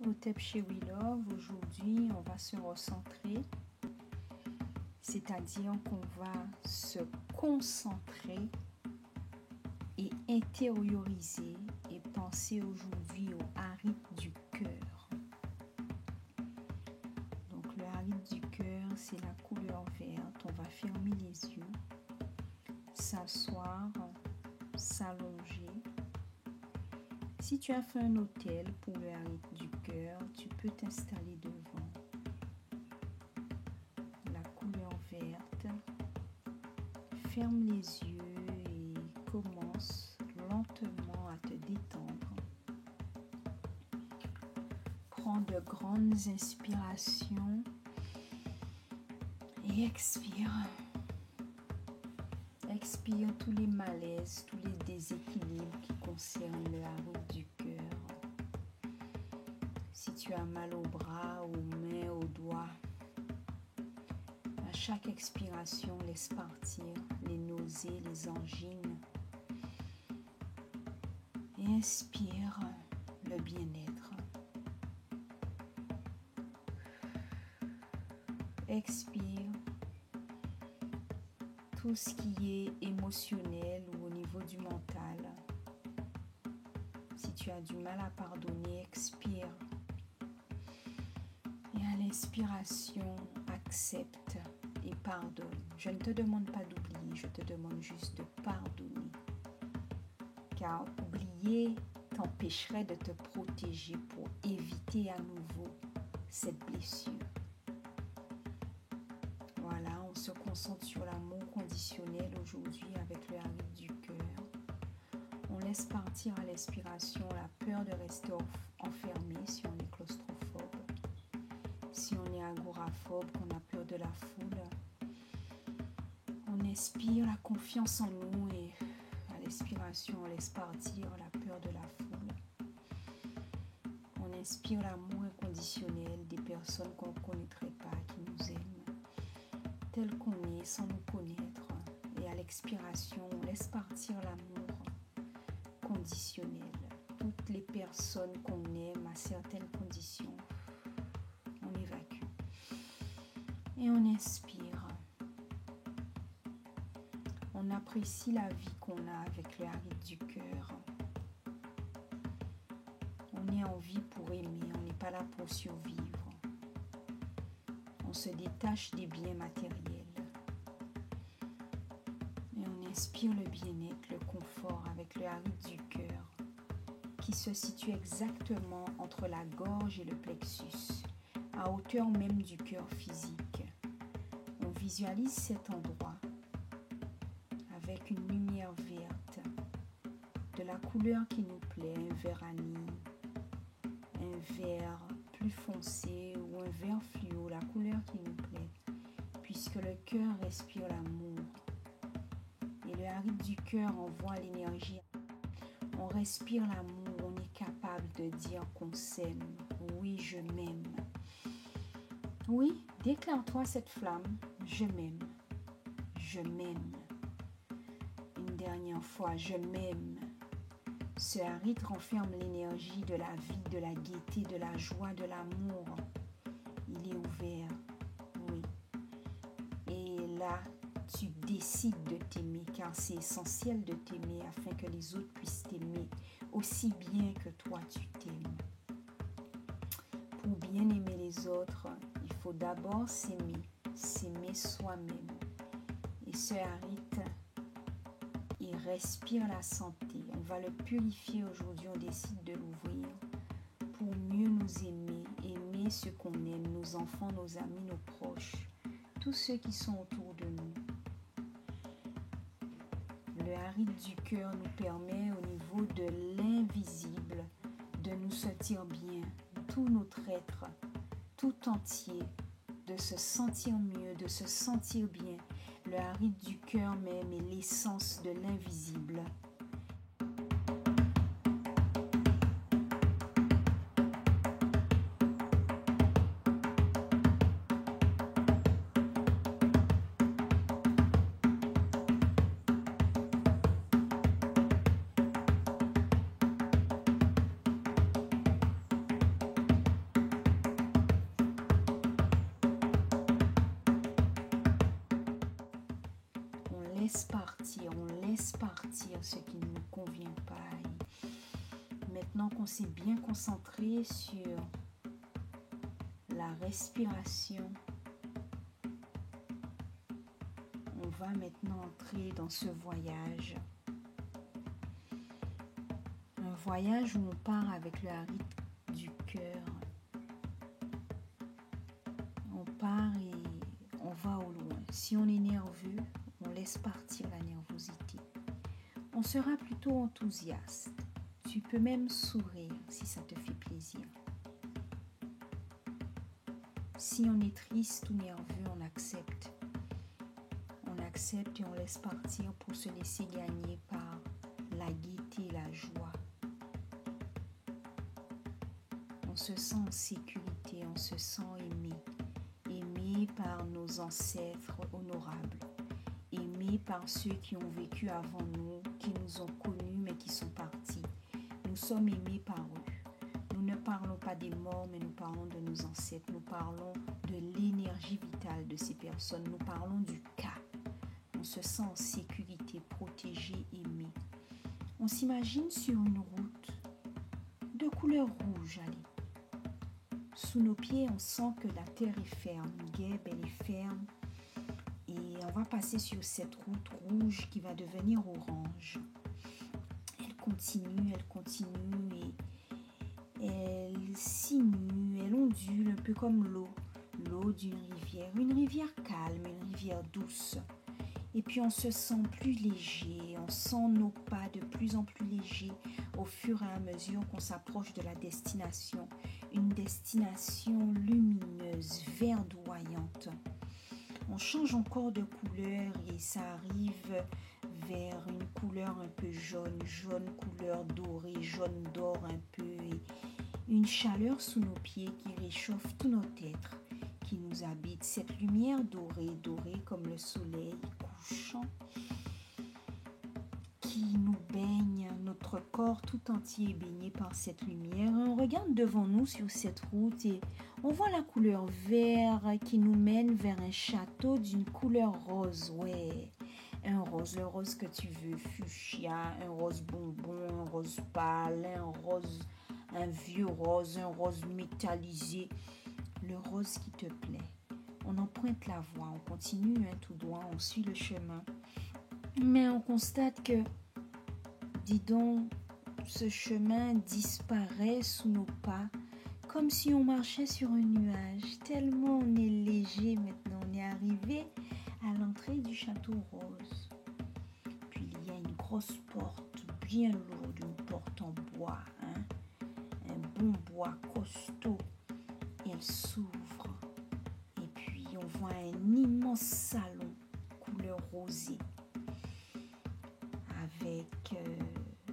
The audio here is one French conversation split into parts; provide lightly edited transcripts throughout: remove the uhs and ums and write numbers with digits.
Hotep chez We Love, aujourd'hui on va se recentrer, c'est-à-dire qu'on va se concentrer et intérioriser et penser aujourd'hui au harith du cœur. Donc le harith du cœur, c'est la couleur verte. On va fermer les yeux, s'asseoir, s'allonger. Si tu as fait un hôtel pour le harith du cœur, tu peux t'installer devant la couleur verte. Ferme les yeux et commence lentement à te détendre. Prends de grandes inspirations et expire. Expire tous les malaises, tous les déséquilibres qui concernent le harith du cœur. Si tu as mal au bras, aux mains, aux doigts, à chaque expiration, laisse partir les nausées, les angines. Et inspire le bien-être. Expire tout ce qui est émotionnel ou au niveau du mental. Si tu as du mal à pardonner, expire. Et à l'inspiration, accepte et pardonne. Je ne te demande pas d'oublier, je te demande juste de pardonner. Car oublier t'empêcherait de te protéger pour éviter à nouveau cette blessure. Voilà, on se concentre sur l'amour conditionnel aujourd'hui avec le harith du cœur. On laisse partir à l'expiration la peur de rester enfermé si on est claustrophobe. Si on est agoraphobe, qu'on a peur de la foule, on inspire la confiance en nous et à l'expiration, on laisse partir la peur de la foule. On inspire l'amour inconditionnel des personnes qu'on ne connaîtrait pas, qui nous aiment tel qu'on est, sans nous connaître. Et à l'expiration, on laisse partir l'amour conditionnel. Toutes les personnes qu'on aime à certaines conditions, on évacue. Et on inspire. On apprécie la vie qu'on a avec le harith du cœur. On est en vie pour aimer, on n'est pas là pour survivre. On se détache des biens matériels. Et on inspire le bien-être, le confort avec le harith du cœur qui se situe exactement entre la gorge et le plexus, à hauteur même du cœur physique. On visualise cet endroit avec une lumière verte, de la couleur qui nous plaît, un vert anis, un vert plus foncé ou un vert fluo, la couleur qui nous plaît, puisque le cœur respire l'amour. Et le harith du cœur envoie l'énergie. On respire l'amour, on est capable de dire qu'on s'aime. Oui, je m'aime. Oui, déclare-toi cette flamme. Je m'aime. Je m'aime. Une dernière fois, je m'aime. Ce harith renferme l'énergie de la vie, de la gaieté, de la joie, de l'amour. Il est ouvert, oui. Et là, tu décides de t'aimer, car c'est essentiel de t'aimer afin que les autres puissent t'aimer aussi bien que toi tu t'aimes. Pour bien aimer les autres, il faut d'abord s'aimer soi-même. Et ce harith, il respire la santé. On va le purifier aujourd'hui, on décide de l'ouvrir pour mieux nous aimer, aimer ceux qu'on aime, nos enfants, nos amis, nos proches, tous ceux qui sont autour de nous. Le harith du cœur nous permet au niveau de l'invisible de nous sentir bien, tout notre être, tout entier, de se sentir mieux, de se sentir bien. Le harith du cœur même est l'essence de l'invisible. laisse partir ce qui ne nous convient pas. Et maintenant qu'on s'est bien concentré sur la respiration, on va maintenant entrer dans ce voyage. Un voyage où on part avec le rythme du cœur. On part et on va au loin. Si on est nerveux, on laisse partir la nervosité. On sera plutôt enthousiaste. Tu peux même sourire si ça te fait plaisir. Si on est triste ou nerveux, on accepte. On accepte et on laisse partir pour se laisser gagner par la gaieté et la joie. On se sent en sécurité, on se sent aimé. Aimé par nos ancêtres honorables. Aimé par ceux qui ont vécu avant nous, qui nous ont connus mais qui sont partis. Nous sommes aimés par eux. Nous ne parlons pas des morts, mais nous parlons de nos ancêtres. Nous parlons de l'énergie vitale de ces personnes. Nous parlons du cas. On se sent en sécurité, protégé, aimé. On s'imagine sur une route de couleur rouge. Allez. Sous nos pieds, on sent que la terre est ferme. Guêpe, elle est ferme. Et on va passer sur cette route rouge qui va devenir orange. Elle continue et elle sinue, elle ondule un peu comme l'eau d'une rivière. Une rivière calme, une rivière douce. Et puis on se sent plus léger, on sent nos pas de plus en plus légers au fur et à mesure qu'on s'approche de la destination. Une destination lumineuse, verdoyante. On change encore de couleur et ça arrive vers une couleur un peu jaune couleur dorée, jaune d'or un peu. Et une chaleur sous nos pieds qui réchauffe tout notre être, qui nous habite. Cette lumière dorée comme le soleil couchant, qui nous baigne, notre corps tout entier est baigné par cette lumière. On regarde devant nous sur cette route et on voit la couleur vert qui nous mène vers un château d'une couleur rose. Ouais, un rose, le rose que tu veux, fuchsia, un rose bonbon, un rose pâle, un vieux rose, un rose métallisé. Le rose qui te plaît. On emprunte la voie, on continue tout droit, on suit le chemin. Mais on constate que, dis donc, ce chemin disparaît sous nos pas, comme si on marchait sur un nuage. Tellement on est léger maintenant, on est arrivé à l'entrée du château rose. Puis il y a une grosse porte bien lourde, une porte en bois, un bon bois costaud. Elle s'ouvre et puis on voit un immense salon couleur rosée avec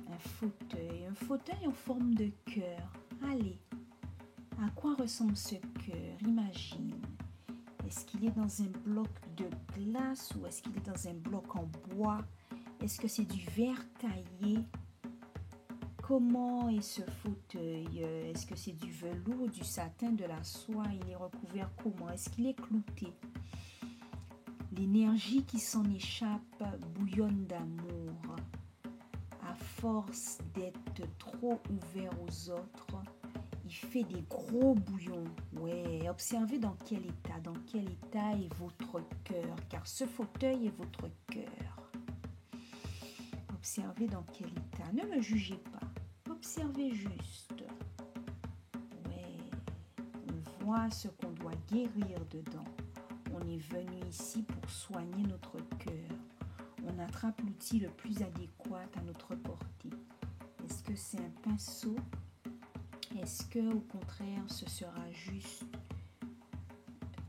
un fauteuil en forme de cœur. Allez, à quoi ressemble ce cœur? Imagine. Est-ce qu'il est dans un bloc de glace ou est-ce qu'il est dans un bloc en bois? Est-ce que c'est du verre taillé? Comment est ce fauteuil? Est-ce que c'est du velours, du satin, de la soie? Il est recouvert comment? Est-ce qu'il est clouté? L'énergie qui s'en échappe bouillonne d'amour. À force d'être trop ouvert aux autres, il fait des gros bouillons. Ouais, observez dans quel état est votre cœur, car ce fauteuil est votre cœur. Observez dans quel état. Ne le jugez pas. Observez juste. Ouais, on voit ce qu'on doit guérir dedans. On est venu ici pour soigner notre cœur. On attrape l'outil le plus adéquat à notre portée. Est-ce que c'est un pinceau? Est-ce que, au contraire, ce sera juste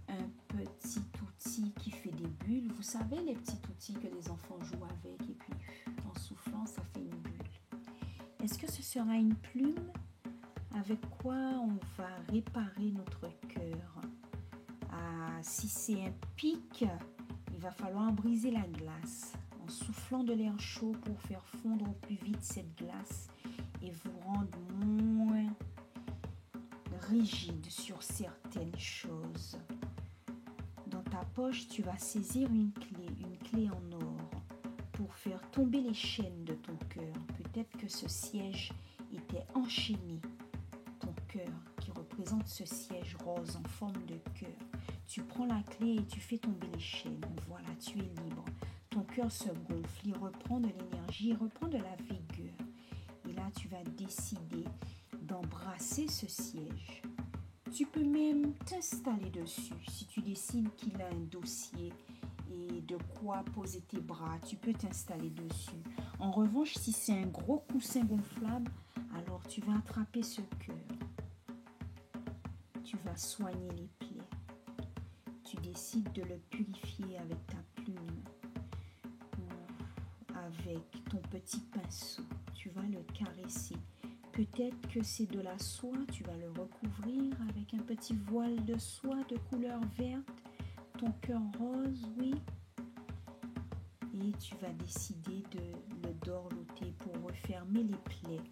un petit outil qui fait des bulles? Vous savez, les petits outils que les enfants jouent avec et puis en soufflant, ça fait une bulle. Est-ce que ce sera une plume? Avec quoi on va réparer notre cœur? Si c'est un pic, il va falloir briser la glace en soufflant de l'air chaud pour faire fondre au plus vite cette glace et vous rendre moins rigide sur certaines choses. Dans ta poche, tu vas saisir une clé en or. pour faire tomber les chaînes de ton cœur. Peut-être que ce siège était enchaîné. Ton cœur qui représente ce siège rose en forme de cœur. Tu prends la clé et tu fais tomber les chaînes. Voilà, tu es libre. Ton cœur se gonfle, il reprend de l'énergie, il reprend de la vigueur. Et là, tu vas décider d'embrasser ce siège. Tu peux même t'installer dessus. Si tu décides qu'il a un dossier et de quoi poser tes bras, tu peux t'installer dessus. En revanche, si c'est un gros coussin gonflable, alors tu vas attraper ce cœur. Tu vas soigner les plaies. Tu décides de le purifier avec ta plume, avec ton petit pinceau. Tu vas le caresser. Peut-être que c'est de la soie, tu vas le recouvrir avec un petit voile de soie de couleur verte, ton cœur rose, oui. Et tu vas décider de le dorloter pour refermer les plaies,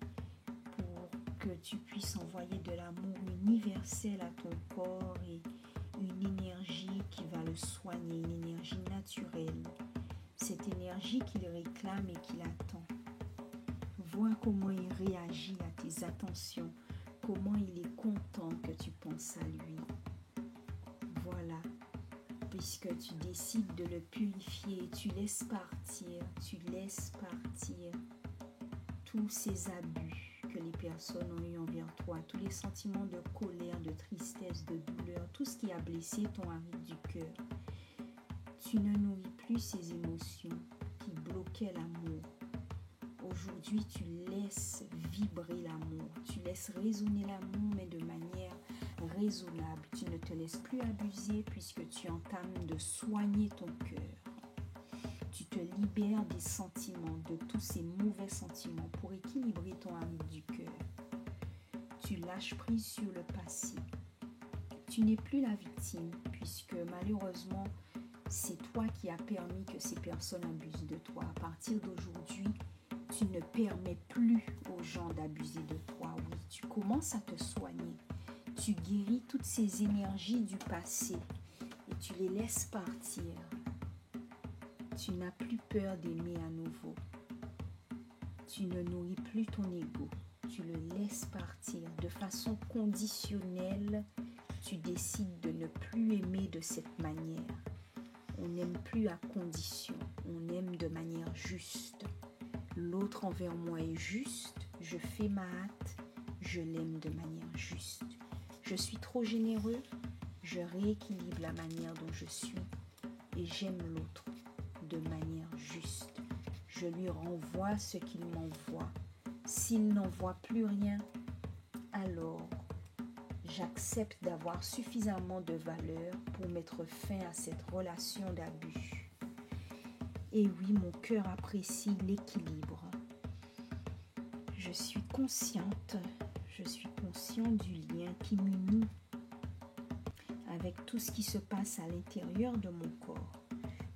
pour que tu puisses envoyer de l'amour universel à ton corps et une énergie qui va le soigner, une énergie naturelle. Cette énergie qu'il réclame et qu'il attend. Vois comment il réagit à tes attentions, comment il est content que tu penses à lui. Voilà, puisque tu décides de le purifier, tu laisses partir tous ces abus que les personnes ont eu envers toi, tous les sentiments de colère, de tristesse, de douleur, tout ce qui a blessé ton aride du cœur. Tu ne nourris plus ces émotions qui bloquaient l'amour. Aujourd'hui, tu laisses vibrer l'amour, tu laisses résonner l'amour, mais de manière raisonnable. Tu ne te laisses plus abuser puisque tu entames de soigner ton cœur. Tu te libères des sentiments, de tous ces mauvais sentiments pour équilibrer ton aride du cœur. Tu lâches prise sur le passé. Tu n'es plus la victime puisque malheureusement, c'est toi qui as permis que ces personnes abusent de toi. À partir d'aujourd'hui, tu ne permets plus aux gens d'abuser de toi. Oui, tu commences à te soigner. Tu guéris toutes ces énergies du passé et tu les laisses partir. Tu n'as plus peur d'aimer à nouveau. Tu ne nourris plus ton ego. Tu le laisses partir de façon conditionnelle. Tu décides de ne plus aimer de cette manière. On n'aime plus à condition, on aime de manière juste. L'autre envers moi est juste, je fais ma hâte, je l'aime de manière juste. Je suis trop généreux, je rééquilibre la manière dont je suis et j'aime l'autre de manière juste. Je lui renvoie ce qu'il m'envoie. S'il n'envoie plus rien, alors j'accepte d'avoir suffisamment de valeur pour mettre fin à cette relation d'abus. Et oui, mon cœur apprécie l'équilibre. Je suis conscient du lien qui m'unit avec tout ce qui se passe à l'intérieur de mon corps.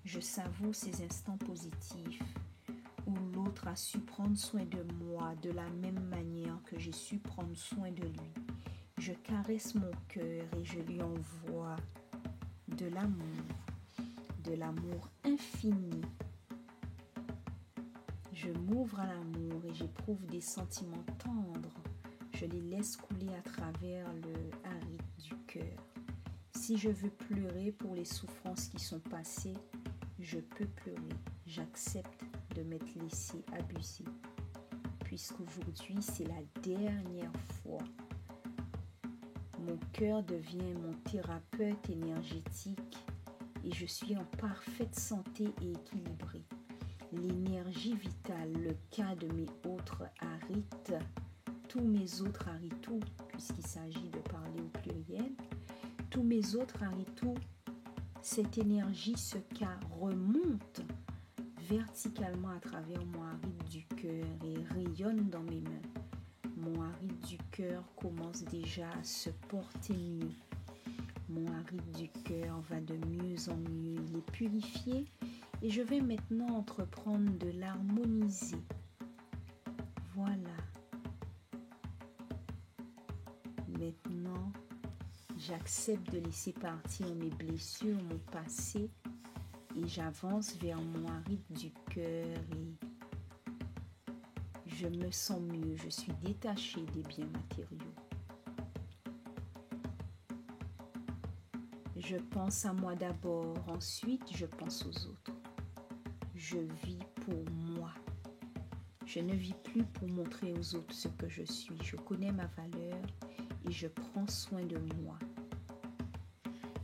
Je savoure ces instants positifs où l'autre a su prendre soin de moi de la même manière que j'ai su prendre soin de lui. Je caresse mon cœur et je lui envoie de l'amour infini. Je m'ouvre à l'amour et j'éprouve des sentiments tendres. Je les laisse couler à travers le aride du cœur. Si je veux pleurer pour les souffrances qui sont passées, je peux pleurer. J'accepte de m'être laissé abuser. Puisqu'aujourd'hui, c'est la dernière fois. Mon cœur devient mon thérapeute énergétique et je suis en parfaite santé et équilibrée. L'énergie vitale, le cas de mes autres arites, tous mes autres aritos, puisqu'il s'agit de parler au pluriel, tous mes autres aritos, cette énergie, ce cas remonte verticalement à travers mon aride du cœur et rayonne dans mes mains. Mon aride du cœur commence déjà à se porter mieux. Mon aride du cœur va de mieux en mieux. Il est purifié et je vais maintenant entreprendre de l'harmoniser. Voilà. Maintenant, j'accepte de laisser partir mes blessures, mon passé, et j'avance vers mon arête du cœur et je me sens mieux, je suis détachée des biens matériaux. Je pense à moi d'abord, ensuite je pense aux autres. Je vis pour moi. Je ne vis plus pour montrer aux autres ce que je suis. Je connais ma valeur et je prends soin de moi.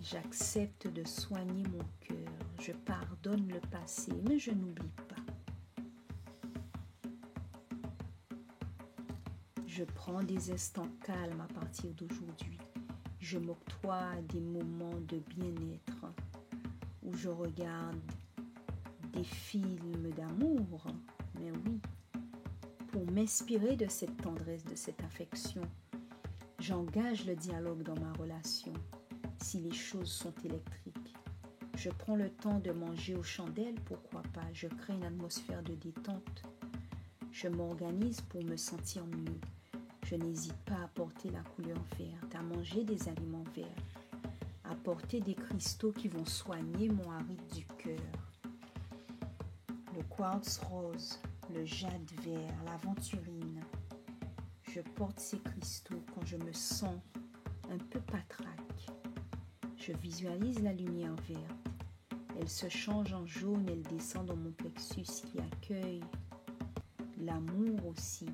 J'accepte de soigner mon cœur. Je pardonne le passé, mais je n'oublie pas. Je prends des instants calmes à partir d'aujourd'hui. Je m'octroie des moments de bien-être où je regarde des films d'amour, mais oui, pour m'inspirer de cette tendresse, de cette affection. J'engage le dialogue dans ma relation si les choses sont électriques. Je prends le temps de manger aux chandelles, pourquoi pas. Je crée une atmosphère de détente. Je m'organise pour me sentir mieux. Je n'hésite pas à porter la couleur verte, à manger des aliments verts, à porter des cristaux qui vont soigner mon arête du cœur. Le quartz rose, le jade vert, l'aventurine. Je porte ces cristaux quand je me sens un peu patraque. Je visualise la lumière verte. Elle se change en jaune, elle descend dans mon plexus qui accueille l'amour aussi.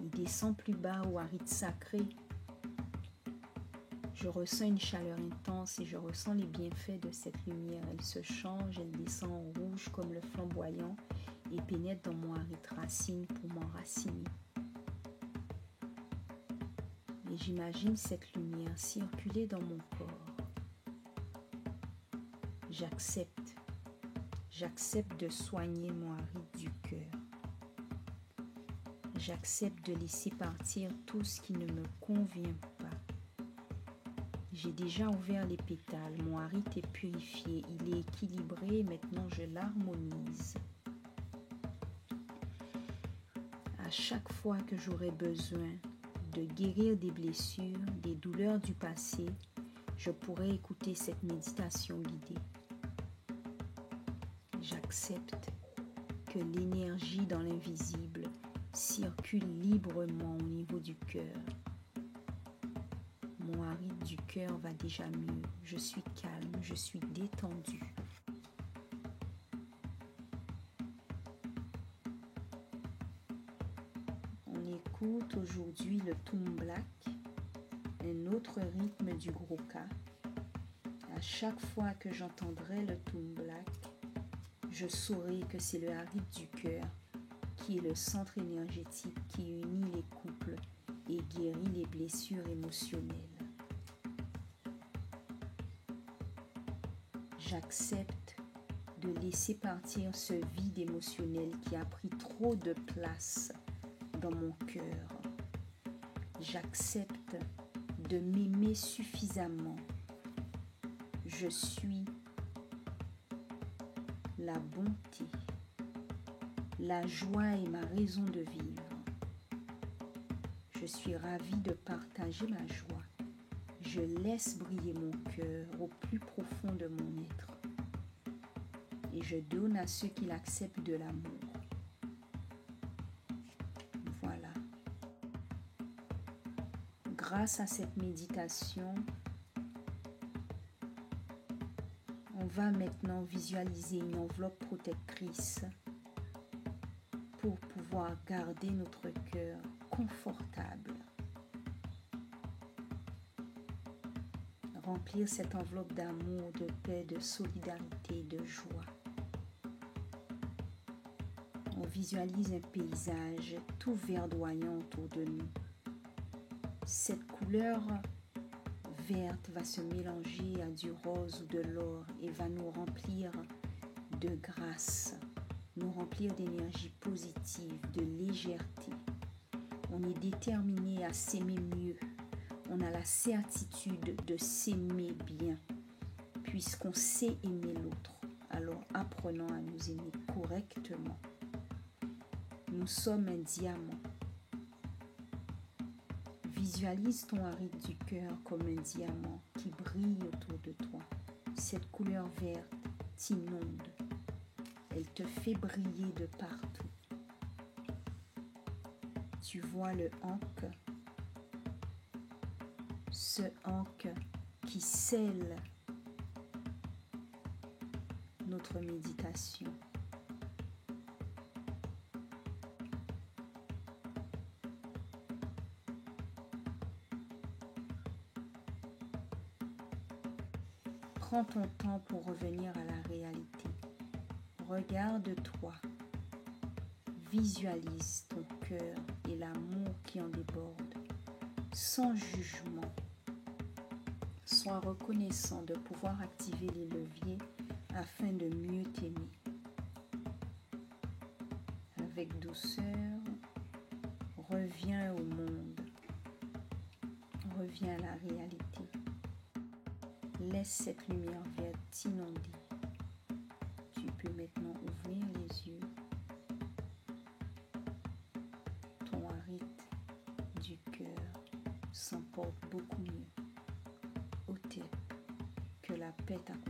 Il descend plus bas au arête sacré. Je ressens une chaleur intense et je ressens les bienfaits de cette lumière. Elle se change, elle descend en rouge comme le flamboyant et pénètre dans mon arête racine pour m'enraciner. Et j'imagine cette lumière circuler dans mon corps. J'accepte de soigner mon arête du cœur. J'accepte de laisser partir tout ce qui ne me convient pas. J'ai déjà ouvert les pétales, mon arête est purifié, il est équilibré, maintenant je l'harmonise. À chaque fois que j'aurai besoin de guérir des blessures, des douleurs du passé, je pourrai écouter cette méditation guidée. J'accepte que l'énergie dans l'invisible circule librement au niveau du cœur. Mon arête du cœur va déjà mieux. Je suis calme, je suis détendue. On écoute aujourd'hui le Toom Black, un autre rythme du Gros-Ka. À chaque fois que j'entendrai le Toom Black, je saurai que c'est le arête du cœur qui est le centre énergétique qui unit les couples et guérit les blessures émotionnelles. J'accepte de laisser partir ce vide émotionnel qui a pris trop de place dans mon cœur. J'accepte de m'aimer suffisamment. Je suis la bonté, la joie est ma raison de vivre. Je suis ravie de partager ma joie. Je laisse briller mon cœur au plus profond de mon être. Et je donne à ceux qui l'acceptent de l'amour. Voilà. Grâce à cette méditation, on va maintenant visualiser une enveloppe protectrice pour pouvoir garder notre cœur confortable. Remplir cette enveloppe d'amour, de paix, de solidarité, de joie. On visualise un paysage tout verdoyant autour de nous. Cette couleur verte va se mélanger à du rose ou de l'or et va nous remplir de grâce, nous remplir d'énergie positive, de légèreté. On est déterminé à s'aimer mieux. On a la certitude de s'aimer bien, puisqu'on sait aimer l'autre. Alors apprenons à nous aimer correctement. Nous sommes un diamant. Visualise ton arête du cœur comme un diamant qui brille autour de toi. Cette couleur verte t'inonde. Elle te fait briller de partout. Tu vois le ankh, ce ankh qui scelle notre méditation. Prends ton temps pour revenir à la réalité. Regarde-toi. Visualise ton cœur et l'amour qui en déborde, sans jugement. Sois reconnaissant de pouvoir activer les leviers afin de mieux t'aimer. Avec douceur, reviens au monde. Reviens à la réalité. Laisse cette lumière verte t'inonder. Tu peux maintenant ouvrir les yeux. Ton rythme du cœur s'emporte beaucoup mieux. Au tête, que la paix t'accompagne.